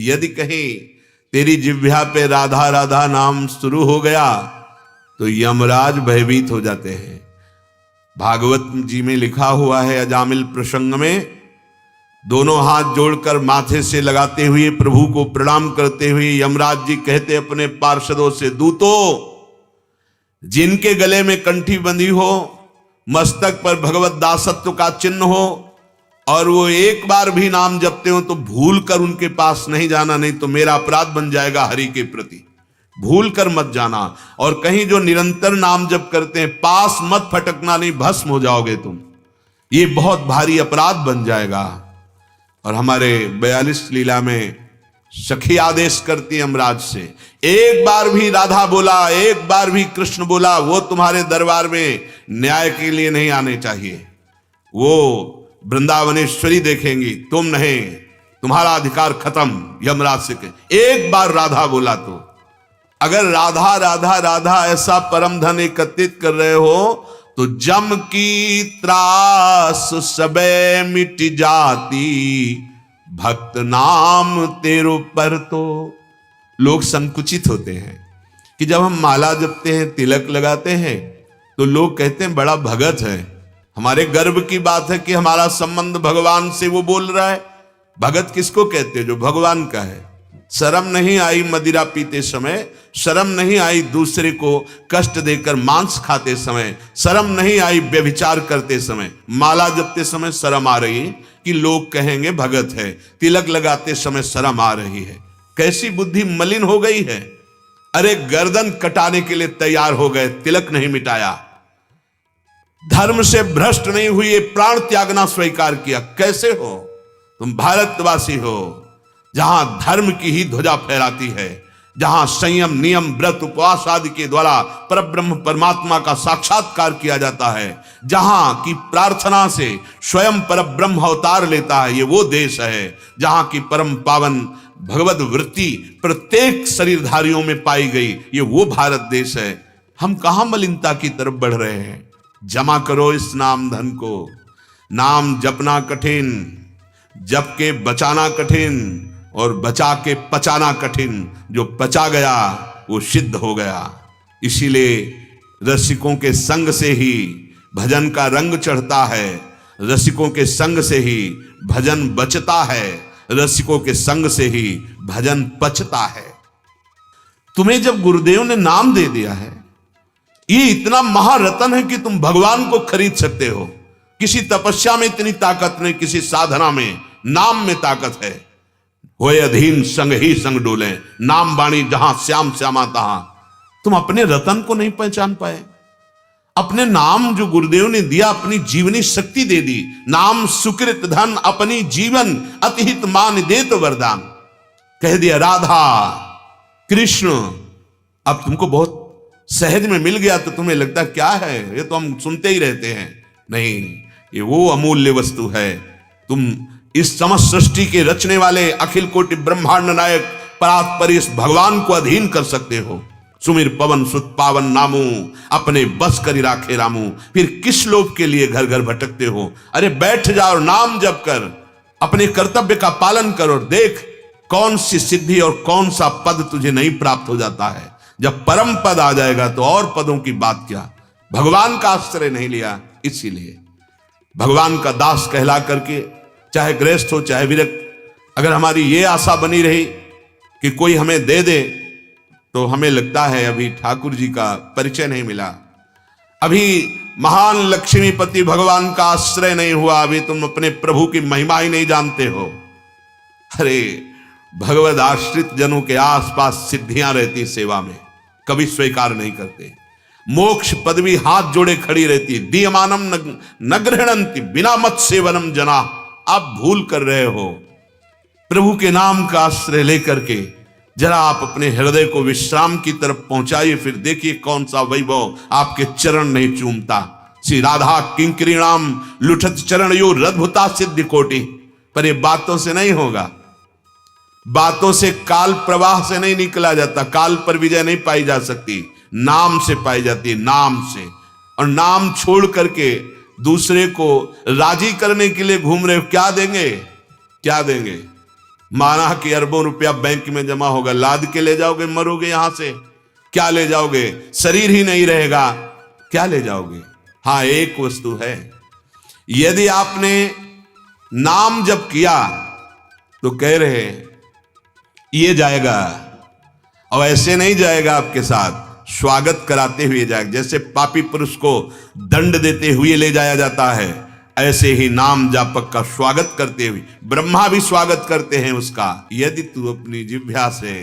यदि कहीं तेरी जिह्वा पे राधा राधा नाम शुरू हो गया तो यमराज भयभीत हो जाते हैं। भागवत जी में लिखा हुआ है, अजामिल प्रसंग में, दोनों हाथ जोड़कर माथे से लगाते हुए प्रभु को प्रणाम करते हुए यमराज जी कहते अपने पार्षदों से, दूतों, जिनके गले में कंठी बंधी हो, मस्तक पर भगवत दासत्व का चिन्ह हो और वो एक बार भी नाम जपते हो तो भूल कर उनके पास नहीं जाना, नहीं तो मेरा अपराध बन जाएगा हरि के प्रति। भूल कर मत जाना। और कहीं जो निरंतर नाम जप करते हैं, पास मत फटकना, नहीं भस्म हो जाओगे तुम, ये बहुत भारी अपराध बन जाएगा। और हमारे 42 लीला में सखी आदेश करती है यमराज से, एक बार भी राधा बोला, एक बार भी कृष्ण बोला, वो तुम्हारे दरबार में न्याय के लिए नहीं आने चाहिए। वो वृंदावनेश्वरी देखेंगी, तुम नहीं, तुम्हारा अधिकार खत्म। यमराज से कहे एक बार राधा बोला तो, अगर राधा राधा राधा ऐसा परम धन एकत्रित कर रहे हो तो जम की त्रास सबे मिट जाती, भक्त नाम तेरो पर। तो लोग संकुचित होते हैं कि जब हम माला जपते हैं, तिलक लगाते हैं, तो लोग कहते हैं बड़ा भगत है। हमारे गर्व की बात है कि हमारा संबंध भगवान से वो बोल रहा है। भगत किसको कहते हैं? जो भगवान का है। शर्म नहीं आई मदिरा पीते समय, शर्म नहीं आई दूसरे को कष्ट देकर मांस खाते समय, शर्म नहीं आई व्यभिचार करते समय, माला जपते समय शर्म आ रही कि लोग कहेंगे भगत है, तिलक लगाते समय शर्म आ रही है। कैसी बुद्धि मलिन हो गई है। अरे गर्दन कटाने के लिए तैयार हो गए, तिलक नहीं मिटाया। धर्म से भ्रष्ट नहीं हुए, प्राण त्यागना स्वीकार किया। कैसे हो तुम? भारतवासी हो जहां धर्म की ही ध्वजा फहराती है, जहां संयम, नियम, व्रत, उपवास आदि के द्वारा परब्रह्म परमात्मा का साक्षात्कार किया जाता है, जहां की प्रार्थना से स्वयं परब्रह्म अवतार लेता है। ये वो देश है जहां की परम पावन भगवत वृत्ति प्रत्येक शरीरधारियों में पाई गई। ये वो भारत देश है। हम कहां मलिनता की तरफ बढ़ रहे हैं? जमा करो इस नाम धन को। नाम जपना कठिन, जप के बचाना कठिन, और बचा के पचाना कठिन। जो पचा गया वो सिद्ध हो गया। इसीलिए रसिकों के संग से ही भजन का रंग चढ़ता है, रसिकों के संग से ही भजन बचता है, रसिकों के संग से ही भजन पचता है। तुम्हें जब गुरुदेव ने नाम दे दिया है, ये इतना महारत्न है कि तुम भगवान को खरीद सकते हो। किसी तपस्या में इतनी ताकत नहीं, किसी साधना में, नाम में ताकत है। होए अधीन संग ही संग डोले, नाम बाणी जहां श्याम श्यामा तहां। तुम अपने रतन को नहीं पहचान पाए। अपने नाम जो गुरुदेव ने दिया, अपनी जीवनी शक्ति दे दी। नाम सुकृत धन अपनी जीवन, अतिहित मान दे तो वरदान। कह दिया राधा कृष्ण। अब तुमको बहुत सहज में मिल गया तो तुम्हें लगता क्या है, ये तो हम सुनते ही रहते हैं। नहीं, ये वो अमूल्य वस्तु है। तुम इस समस्त सृष्टि के रचने वाले अखिल कोटि ब्रह्मांड नायक परात्पर इस भगवान को अधीन कर सकते हो। सुमिर पवन सुत पावन नामू, अपने बस करी राखे रामू। फिर किस लोभ के लिए घर घर भटकते हो? अरे बैठ जाओ, नाम जप कर, अपने कर्तव्य का पालन करो। देख कौन सी सिद्धि और कौन सा पद तुझे नहीं प्राप्त हो जाता है। जब परम पद आ जाएगा तो और पदों की बात क्या। भगवान का आश्रय नहीं लिया, इसीलिए भगवान का दास कहला करके, चाहे गृहस्थ हो चाहे विरक्त, अगर हमारी ये आशा बनी रही कि कोई हमें दे दे, तो हमें लगता है अभी ठाकुर जी का परिचय नहीं मिला, अभी महान लक्ष्मीपति भगवान का आश्रय नहीं हुआ, अभी तुम अपने प्रभु की महिमा ही नहीं जानते हो। अरे भगवद आश्रित जनों के आसपास सिद्धियां रहती सेवा में, कभी स्वीकार नहीं करते। मोक्ष पदवी हाथ जोड़े खड़ी रहती, दीयमानम न गृहणंति बिना मत सेवनम जना। आप भूल कर रहे हो। प्रभु के नाम का आश्रय लेकर के जरा आप अपने हृदय को विश्राम की तरफ पहुंचाइए, फिर देखिए कौन सा वैभव आपके चरण नहीं चूमता। श्री राधा किंकरीणाम लुठत चरण यो रद्भुता सिद्धि कोटि। पर ये बातों से नहीं होगा, बातों से, काल प्रवाह से नहीं निकला जाता। काल पर विजय नहीं पाई जा सकती, नाम से पाई जाती है, नाम से। और नाम छोड़ करके दूसरे को राजी करने के लिए घूम रहे हो, क्या देंगे? क्या देंगे? माना कि अरबों रुपया बैंक में जमा होगा, लाद के ले जाओगे, मरोगे यहां से, क्या ले जाओगे? शरीर ही नहीं रहेगा, क्या ले जाओगे? हां, एक वस्तु है, यदि आपने नाम जप किया तो कह रहे ये जाएगा, और ऐसे नहीं जाएगा, आपके साथ स्वागत कराते हुए जाएगा। जैसे पापी पुरुष को दंड देते हुए ले जाया जाता है, ऐसे ही नाम जापक का स्वागत करते हुए ब्रह्मा भी स्वागत करते हैं उसका। यदि तू अपनी जिह्वा से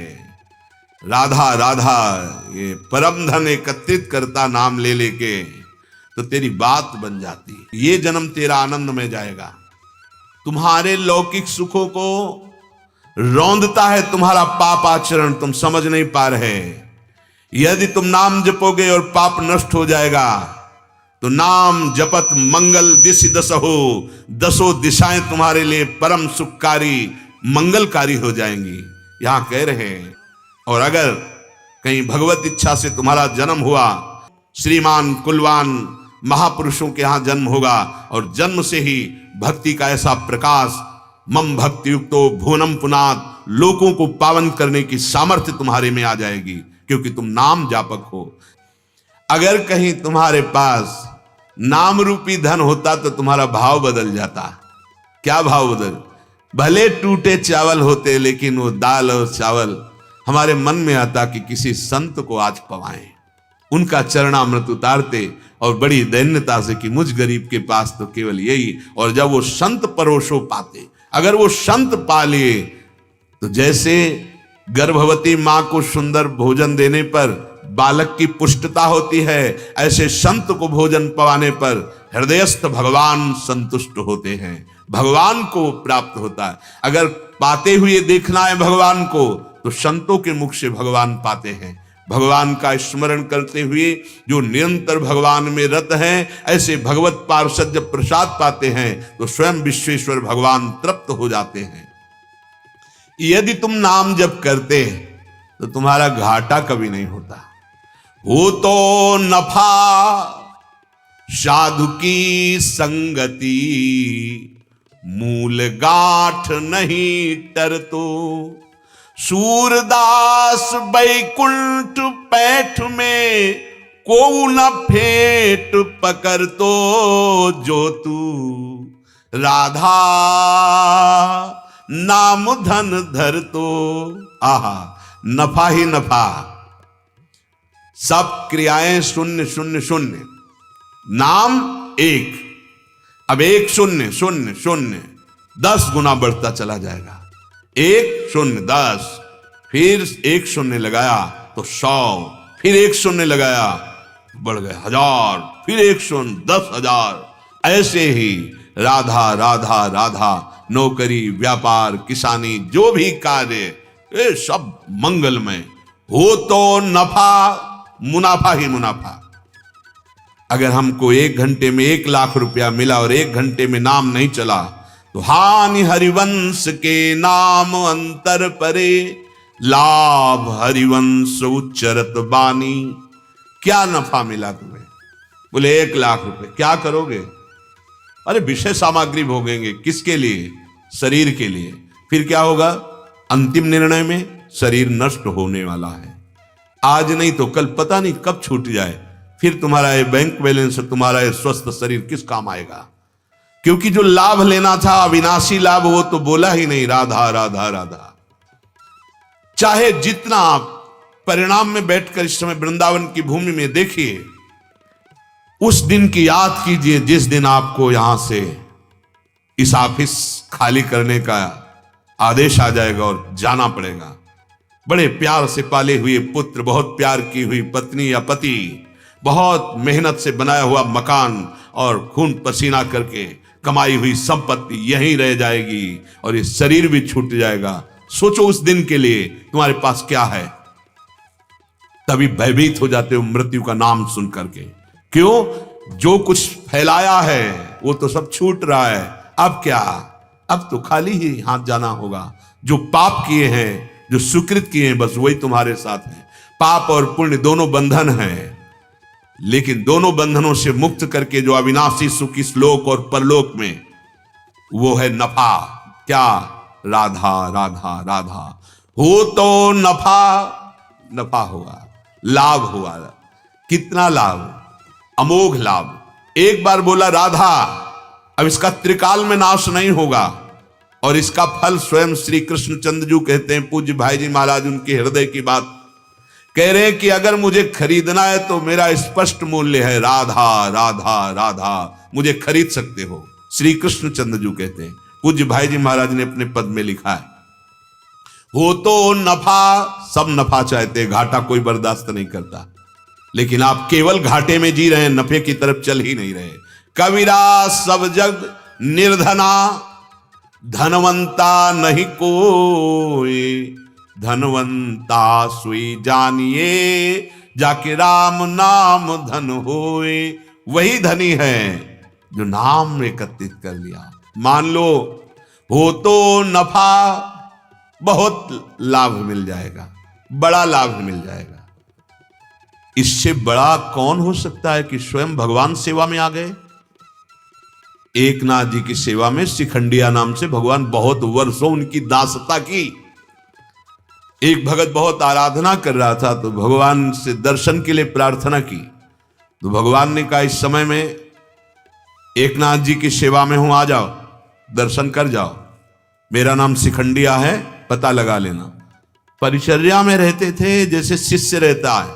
राधा राधा ये परम धन एकत्रित करता नाम ले लेके, तो तेरी बात बन जाती। ये जन्म तेरा आनंद में जाएगा। तुम्हारे लौकिक सुखों को रौंदता है तुम्हारा पाप आचरण, तुम समझ नहीं पा रहे। यदि तुम नाम जपोगे और पाप नष्ट हो जाएगा, तो नाम जपत मंगल दिशि दसहो, दसों दिशाएं तुम्हारे लिए परम सुखकारी मंगलकारी हो जाएंगी, यहां कह रहे हैं। और अगर कहीं भगवत इच्छा से तुम्हारा जन्म हुआ, श्रीमान कुलवान महापुरुषों के यहां जन्म होगा, और जन्म से ही भक्ति का ऐसा प्रकाश, मम भक्ति युक्तो भुवनम पुनात, लोगों को पावन करने की सामर्थ्य तुम्हारे में आ जाएगी, क्योंकि तुम नाम जापक हो। अगर कहीं तुम्हारे पास नाम रूपी धन होता तो तुम्हारा भाव बदल जाता। क्या भाव बदल? भले टूटे चावल होते, लेकिन वो दाल और चावल हमारे मन में आता कि किसी संत को आज पवाएं, उनका चरणामृत उतारते, और बड़ी दैन्यता से कि मुझ गरीब के पास तो केवल यही। और जब वो संत परोसो पाते, अगर वो संत पा लिए, तो जैसे गर्भवती मां को सुंदर भोजन देने पर बालक की पुष्टता होती है, ऐसे संत को भोजन पवाने पर हृदयस्थ भगवान संतुष्ट होते हैं, भगवान को प्राप्त होता है। अगर पाते हुए देखना है भगवान को, तो संतों के मुख से भगवान पाते हैं। भगवान का स्मरण करते हुए जो निरंतर भगवान में रत हैं, ऐसे भगवत पार्षद जब प्रसाद पाते हैं, तो स्वयं विश्वेश्वर भगवान तृप्त हो जाते हैं। यदि तुम नाम जप करते तो तुम्हारा घाटा कभी नहीं होता। हो तो नफा साधु की संगति, मूल गांठ नहीं टरतो, सूरदास बैकुंठ पैठ में को न फेंट पकर तो, जो तू राधा नाम धन धर तो। आहा, नफा ही नफा, सब क्रियाएं शून्य शून्य शून्य, नाम एक, अब एक शून्य शून्य शून्य 10 गुना बढ़ता चला जाएगा। 1 0 10, फिर 1 0 लगाया तो 100, फिर 1 0 लगाया बढ़ गए 1000, फिर 1 0 10,000। ऐसे ही राधा राधा राधा, नौकरी व्यापार किसानी जो भी कार्य, ये सब मंगलमय। हो तो नफा, मुनाफा ही मुनाफा। अगर हमको 1 घंटे में 1 लाख रुपया मिला और 1 घंटे में नाम नहीं चला, तो हानि हरिवंश के नाम अंतर परे, लाभ हरिवंश उच्चरत बानी। क्या नफा मिला तुम्हें? बोले 1 लाख रुपए, क्या करोगे? अरे विषय सामग्री भोगेंगे। किसके लिए? शरीर के लिए। फिर क्या होगा? अंतिम निर्णय में शरीर नष्ट होने वाला है। आज नहीं तो कल, पता नहीं कब छूट जाए। फिर तुम्हारा ये बैंक बैलेंस, तुम्हारा ये स्वस्थ शरीर किस काम आएगा? क्योंकि जो लाभ लेना था, अविनाशी लाभ, वो तो बोला ही नहीं, राधा राधा राधा। चाहे जितना आप परिणाम में बैठकर इस समय वृंदावन की भूमि में देखिए, उस दिन की याद कीजिए जिस दिन आपको यहां से इस ऑफिस खाली करने का आदेश आ जाएगा और जाना पड़ेगा। बड़े प्यार से पाले हुए पुत्र, बहुत प्यार की हुई पत्नी या पति, बहुत मेहनत से बनाया हुआ मकान और खून पसीना करके कमाई हुई संपत्ति यहीं रह जाएगी और ये शरीर भी छूट जाएगा। सोचो उस दिन के लिए तुम्हारे पास क्या है। तभी भयभीत हो जाते हो मृत्यु का नाम सुन करके। क्यों? जो कुछ फैलाया है वो तो सब छूट रहा है। अब क्या? अब तो खाली ही हाथ जाना होगा। जो पाप किए हैं, जो सुकृत किए हैं, बस वही तुम्हारे साथ है। पाप और पुण्य दोनों बंधन हैं, लेकिन दोनों बंधनों से मुक्त करके जो अविनाशी सुख इस लोक और परलोक में, वो है नफा। क्या? राधा राधा राधा। हो तो नफा, नफा हुआ, लाभ हुआ। कितना लाभ, अमोघ लाभ। एक बार बोला राधा, अब इसका त्रिकाल में नाश नहीं होगा। और इसका फल स्वयं श्री कृष्णचंद्र जी कहते हैं, पूज्य भाई जी महाराज उनके हृदय की बात कह रहे हैं कि अगर मुझे खरीदना है तो मेरा स्पष्ट मूल्य है राधा राधा राधा, मुझे खरीद सकते हो। श्री कृष्णचंद्र जी कहते हैं, पूज्य भाई जी महाराज ने अपने पद में लिखा है, हो तो नफा, सब नफा चाहते, घाटा कोई बर्दाश्त नहीं करता। लेकिन आप केवल घाटे में जी रहे हैं, नफे की तरफ चल ही नहीं रहे। कबीरा सब जग निर्धना, धनवंता नहीं कोई, धनवंता सोई जानिए, जाके राम नाम धन होए। वही धनी है जो नाम एकत्रित कर लिया। मान लो हो तो नफा, बहुत लाभ मिल जाएगा, बड़ा लाभ मिल जाएगा। इससे बड़ा कौन हो सकता है कि स्वयं भगवान सेवा में आ गए। एक नाथ जी की सेवा में शिखंडिया नाम से भगवान बहुत वर्षों उनकी दासता की। एक भगत बहुत आराधना कर रहा था तो भगवान से दर्शन के लिए प्रार्थना की, तो भगवान ने कहा इस समय में एक नाथ जी की सेवा में हूं, आ जाओ, दर्शन कर जाओ, मेरा नाम शिखंडिया है, पता लगा लेना। परिचर्या में रहते थे जैसे शिष्य रहता है।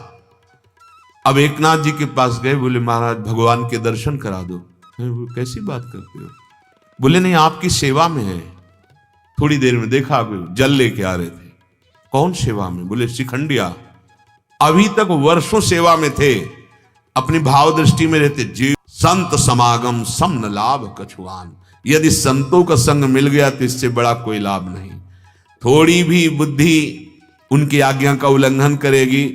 अब एक नाथ जी के पास गए, बोले महाराज भगवान के दर्शन करा दो। कैसी बात करते हो? बोले नहीं, आपकी सेवा में है। थोड़ी देर में देखा जल लेके आ रहे थे। कौन सेवा में? बोले शिखंडिया। अभी तक वर्षों सेवा में थे, अपनी भाव दृष्टि में रहते। जीव संत समागम सम न लाभ कछुआन, यदि संतों का संग मिल गया तो इससे बड़ा कोई लाभ नहीं। थोड़ी भी बुद्धि उनकी आज्ञा का उल्लंघन करेगी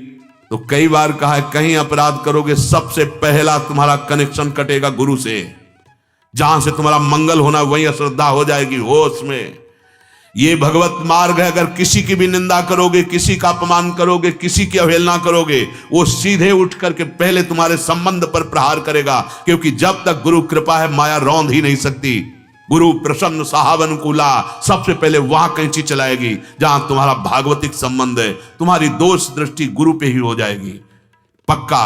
तो कई बार कहा है, कहीं अपराध करोगे सबसे पहला तुम्हारा कनेक्शन कटेगा गुरु से। जहां से तुम्हारा मंगल होना वहीं अश्रद्धा हो जाएगी। होश में, ये भगवत मार्ग है। अगर किसी की भी निंदा करोगे, किसी का अपमान करोगे, किसी की अवहेलना करोगे, वो सीधे उठ करके पहले तुम्हारे संबंध पर प्रहार करेगा। क्योंकि जब तक गुरु कृपा है माया रौंद ही नहीं सकती। गुरु प्रसन्न साहब अनुकूला, सबसे पहले वहां कैंची चलाएगी जहां तुम्हारा भागवतिक संबंध है। तुम्हारी दोष दृष्टि गुरु पे ही हो जाएगी पक्का।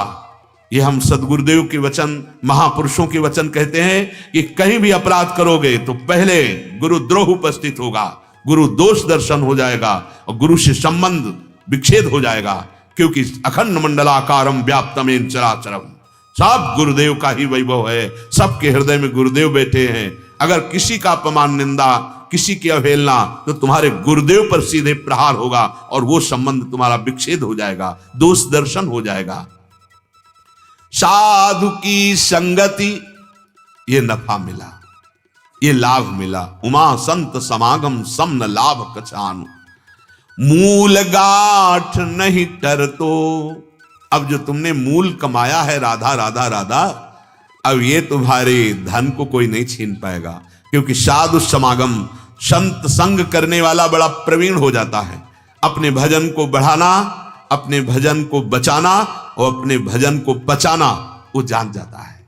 ये हम सदगुरुदेव के वचन, महापुरुषों के वचन कहते हैं कि कहीं भी अपराध करोगे तो पहले गुरुद्रोह उपस्थित होगा, गुरु दोष दर्शन हो जाएगा और गुरु से संबंध विच्छेद हो जाएगा। क्योंकि अखंड मंडलाकारम व्याप्तमेन चराचरम, सब गुरुदेव का ही वैभव है। सबके हृदय में गुरुदेव बैठे हैं। अगर किसी का अपमान, निंदा, किसी की अवहेलना, तो तुम्हारे गुरुदेव पर सीधे प्रहार होगा और वो संबंध तुम्हारा विच्छेद हो जाएगा, दोष दर्शन हो जाएगा। साधु की संगति, ये नफा मिला, ये लाभ मिला। उमा संत समागम सम न लाभ कछान, मूल गांठ नहीं टरतो। अब जो तुमने मूल कमाया है राधा राधा राधा, अब ये तुम्हारे धन को कोई नहीं छीन पाएगा। क्योंकि साधु समागम, संत संग करने वाला बड़ा प्रवीण हो जाता है। अपने भजन को बढ़ाना, अपने भजन को बचाना और अपने भजन को पचाना वो जान जाता है।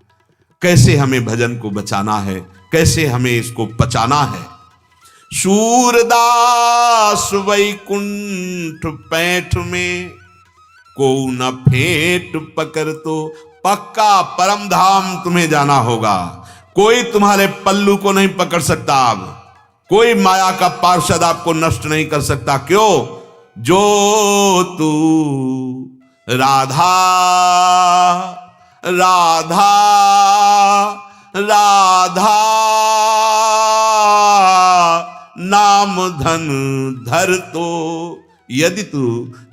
कैसे हमें भजन को बचाना है, कैसे हमें इसको पचाना है। सूरदास वैकुंठ पैठ में, को न फेंट पकड़ तो। पक्का परम धाम तुम्हें जाना होगा। कोई तुम्हारे पल्लू को नहीं पकड़ सकता। अब कोई माया का पार्षद आपको नष्ट नहीं कर सकता। क्यों? जो तू राधा राधा राधा नाम धन धर तो। यदि तू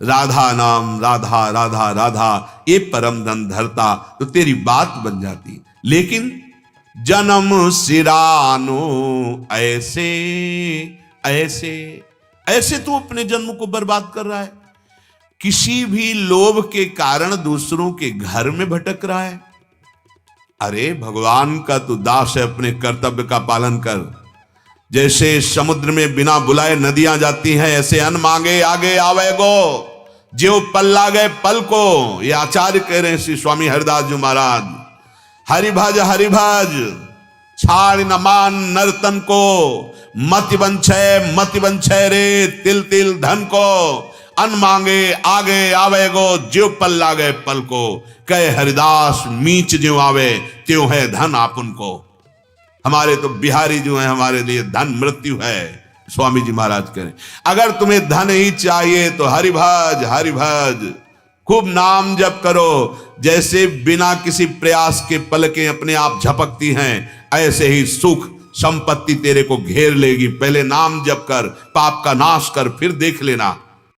राधा नाम, राधा राधा राधा ये परम धन धरता तो तेरी बात बन जाती। लेकिन जन्म सिरानो ऐसे ऐसे ऐसे तू अपने जन्म को बर्बाद कर रहा है। किसी भी लोभ के कारण दूसरों के घर में भटक रहा है। अरे भगवान का तू दास है, अपने कर्तव्य का पालन कर। जैसे समुद्र में बिना बुलाए नदियां जाती हैं, ऐसे अन्न मांगे आगे आवे गो, जो पल्ला गए पल को। ये आचार्य कह रहे हैं श्री स्वामी हरिदास जी महाराज। हरिभज हरिभज छाड़ न मान नर्तन को, मति बंछय रे तिल तिल धन को, अन मांगे आगे आवे गो, ज्यो पल लागे पल को, कहे हरिदास मीच ज्यो आवे, त्यों है धन आपुन को। हमारे तो बिहारी जो है हमारे लिए धन मृत्यु है। स्वामी जी महाराज करें, अगर तुम्हें धन ही चाहिए तो हरिभज हरिभज, खूब नाम जप करो। जैसे बिना किसी प्रयास के पलकें अपने आप झपकती हैं, ऐसे ही सुख संपत्ति तेरे को घेर लेगी। पहले नाम जप कर, पाप का नाश कर, फिर देख लेना।